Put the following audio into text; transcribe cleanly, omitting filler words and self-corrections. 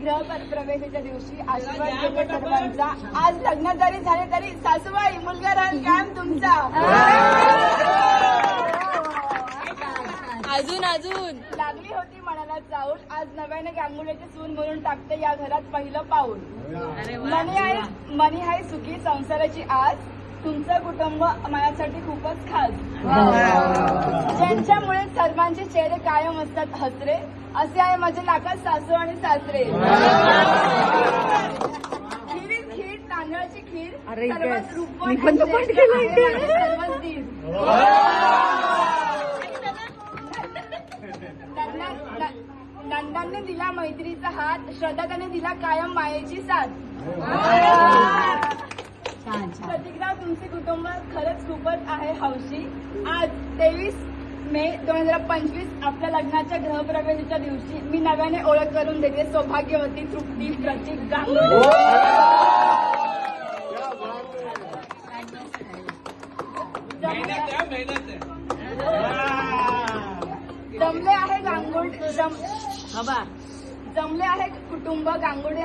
प्रवेशाच्या दिवशी आशीर्वाद घेते सर्वांचा. आज लग्न जरी झाले तरी सासूबाई मुलगा राहील कायम तुमचा. अजून अजून लागली होती मनाला चाऊल. आज नव्याने गांगुड्याची सून म्हणून टाकते या घरात पहिलं पाऊल. मनी आहे सुखी संसाराची आज. तुमचं कुटुंब माझ्यासाठी खूपच खास. ज्यांच्यामुळे सर्वांचे चेहरे कायम असतात हसरे. असे आहे माझे लाखात सासू आणि सासरे. खीर खीर तांदळाची खीर सर्वात रूपवान सर्वात दीर. नंदांनी दिला मैत्रीचा हात. श्रद्धा त्याने दिला कायम मायेची साथ. प्रतीकराव तुमचे कुटुंब खरंच खूपच आहे हौशी. आज 23 मे 2025 आपल्या लग्नाच्या गृहप्रवेशाच्या दिवशी मी नव्याने ओळख करून देते सौभाग्यवती तृप्ती प्रतीक गांगुडे. जमले आहे कुटुंब गांगुडे